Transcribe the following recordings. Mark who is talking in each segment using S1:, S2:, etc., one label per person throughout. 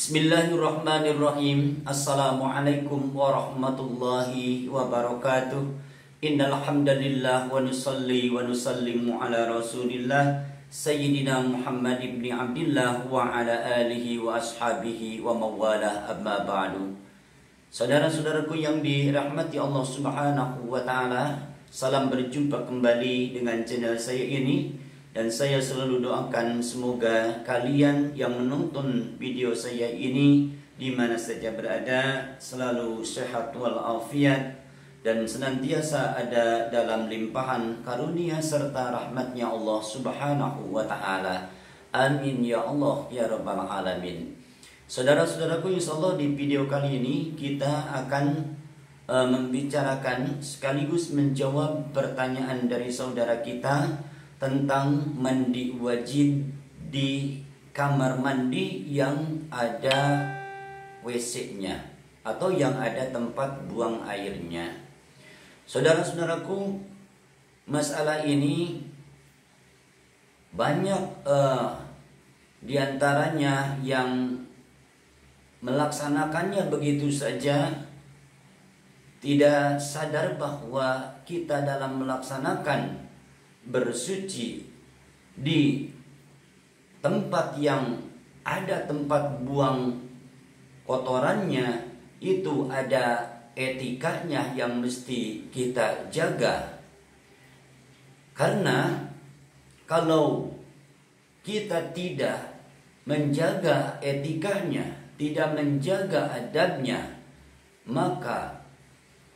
S1: Bismillahirrahmanirrahim. Assalamualaikum warahmatullahi wabarakatuh. Innal hamdalillah wa nusalli wa nusallimu ala Rasulillah Sayyidina Muhammad ibn Abdillah wa ala alihi wa ashabihi wa mawalah, amma ba'du. Saudara-saudaraku yang dirahmati Allah Subhanahu wa taala, salam berjumpa kembali dengan channel saya ini. Dan saya selalu doakan semoga kalian yang menonton video saya ini di mana saja berada selalu sehat walafiat dan senantiasa ada dalam limpahan karunia serta rahmatnya Allah Subhanahu wa taala. Amin ya Allah ya rabbal alamin. Saudara-saudaraku, insyaallah di video kali ini kita akan membicarakan sekaligus menjawab pertanyaan dari saudara kita tentang mandi wajib di kamar mandi yang ada WC-nya atau yang ada tempat buang airnya. Saudara-saudaraku, masalah ini banyak diantaranya yang melaksanakannya begitu saja, tidak sadar bahwa kita dalam melaksanakan bersuci di tempat yang ada tempat buang kotorannya itu ada etikanya yang mesti kita jaga. Karena kalau kita tidak menjaga etikanya, tidak menjaga adabnya, maka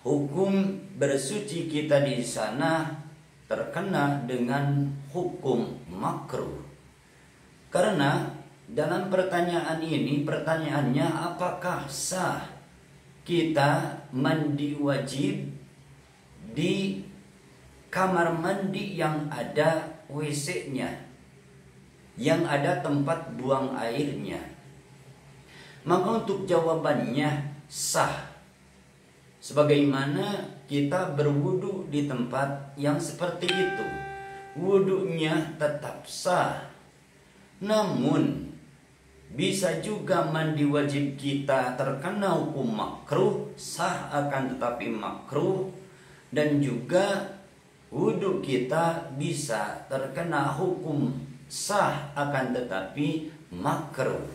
S1: hukum bersuci kita di sana terkena dengan hukum makruh. Karena dalam pertanyaan ini, pertanyaannya apakah sah kita mandi wajib di kamar mandi yang ada WC-nya, yang ada tempat buang airnya? Maka untuk jawabannya sah. Sebagaimana kita berwudu di tempat yang seperti itu, wudunya tetap sah. Namun bisa juga mandi wajib kita terkena hukum makruh, sah akan tetapi makruh. Dan juga wudu kita bisa terkena hukum sah akan tetapi makruh.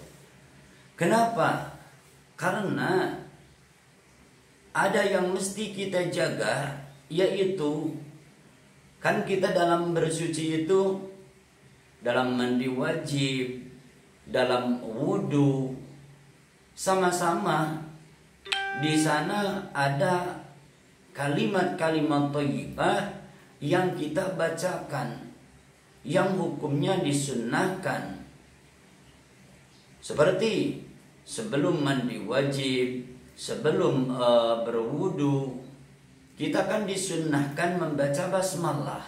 S1: Kenapa? Karena ada yang mesti kita jaga, yaitu kan kita dalam bersuci itu, dalam mandi wajib, dalam wudu, sama-sama di sana ada kalimat-kalimat thayyibah yang kita bacakan, yang hukumnya disunnahkan. Seperti sebelum mandi wajib, sebelum berwudu, kita kan disunnahkan membaca basmalah,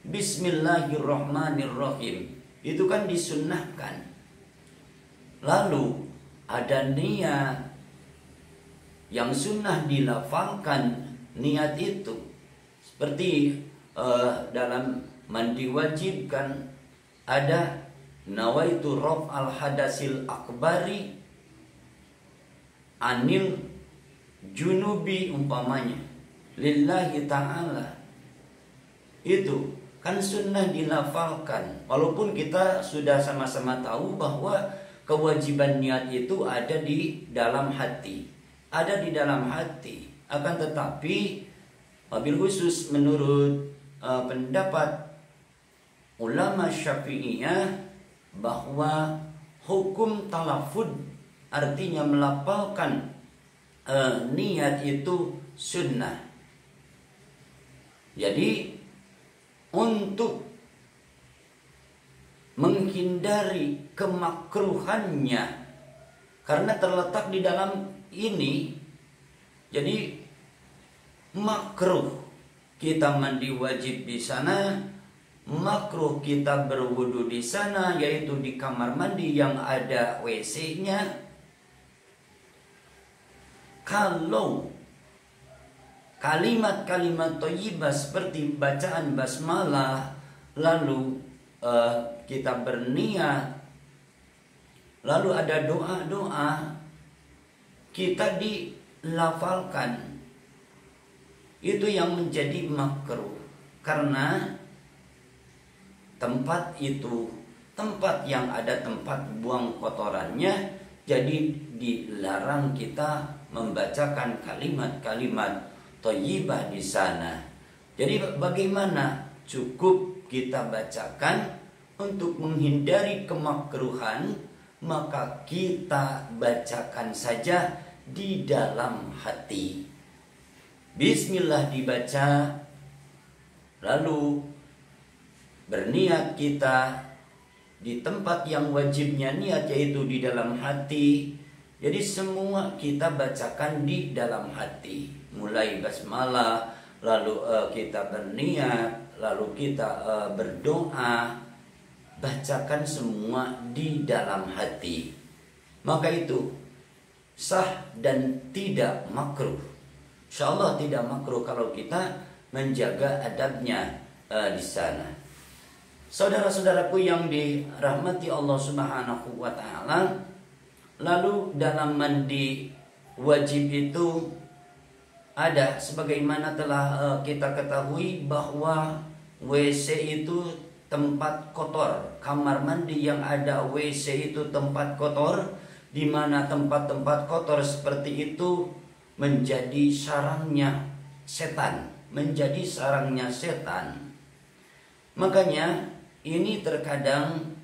S1: Bismillahirrahmanirrahim. Itu kan disunnahkan. Lalu ada niat yang sunnah dilafalkan, niat itu seperti dalam mandi wajib kan ada nawaitu raf'al hadasil akbari anil junubi umpamanya lillahi ta'ala. Itu kan sunnah dilafalkan, walaupun kita sudah sama-sama tahu bahwa kewajiban niat itu ada di dalam hati, ada di dalam hati. Akan tetapi wabil khusus menurut pendapat ulama Syafi'iyah bahwa hukum talafud, artinya melafalkan niat itu sunnah. Jadi untuk menghindari kemakruhannya, karena terletak di dalam ini, jadi makruh kita mandi wajib di sana, makruh kita berwudu di sana, yaitu di kamar mandi yang ada WC-nya. Kalau kalimat-kalimat thayyibah seperti bacaan basmalah, lalu kita berniat lalu ada doa-doa kita dilafalkan, itu yang menjadi makruh. Karena tempat itu tempat yang ada tempat buang kotorannya, jadi dilarang kita membacakan kalimat-kalimat thayyibah di sana. Jadi bagaimana? Cukup kita bacakan untuk menghindari kemakruhan, maka kita bacakan saja di dalam hati. Bismillah dibaca, lalu berniat kita di tempat yang wajibnya niat, yaitu di dalam hati. Jadi semua kita bacakan di dalam hati. Mulai basmalah, lalu kita berniat, lalu kita berdoa, bacakan semua di dalam hati. Maka itu sah dan tidak makruh. Insyaallah tidak makruh kalau kita menjaga adabnya di sana. Saudara-saudaraku yang dirahmati Allah Subhanahu wa taala, lalu dalam mandi wajib itu ada, sebagaimana telah kita ketahui bahwa WC itu tempat kotor. Kamar mandi yang ada WC itu tempat kotor, di mana tempat-tempat kotor seperti itu menjadi sarangnya setan, menjadi sarangnya setan. Makanya ini terkadang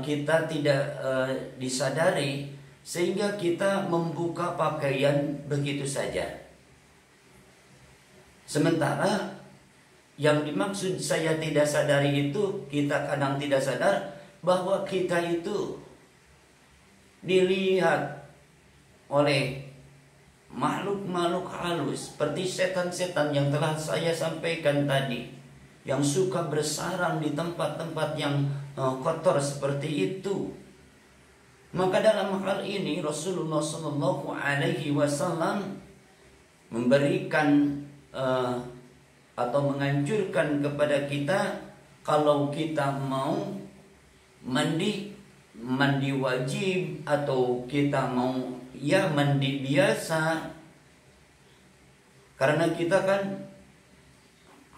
S1: kita tidak disadari, sehingga kita membuka pakaian begitu saja. Sementara yang dimaksud saya tidak sadari itu, kita kadang tidak sadar bahwa kita itu dilihat oleh makhluk-makhluk halus seperti setan-setan yang telah saya sampaikan tadi, yang suka bersarang di tempat-tempat yang kotor seperti itu. Maka dalam hal ini Rasulullah Shallallahu Alaihi Wasallam memberikan atau menganjurkan kepada kita, kalau kita mau mandi wajib, atau kita mau mandi biasa, karena kita kan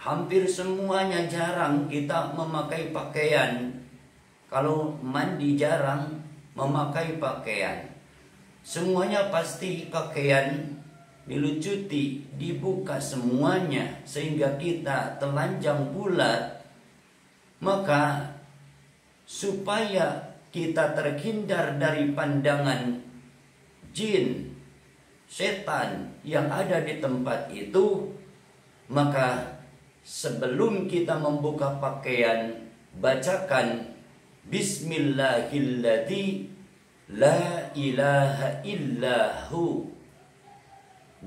S1: hampir semuanya jarang kita memakai pakaian. Kalau mandi jarang memakai pakaian, semuanya pasti pakaian dilucuti, dibuka semuanya, sehingga kita telanjang bulat. Maka supaya kita terhindar dari pandangan jin, setan yang ada di tempat itu, maka sebelum kita membuka pakaian, bacakan Bismillahilladzi la ilaha illahu.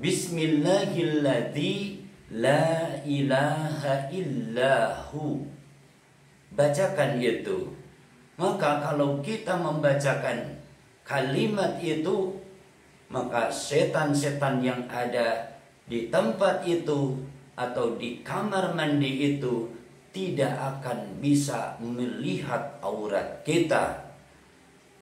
S1: Bismillahilladzi la ilaha illahu. Bacakan itu. Maka kalau kita membacakan kalimat itu, maka setan-setan yang ada di tempat itu atau di kamar mandi itu tidak akan bisa melihat aurat kita.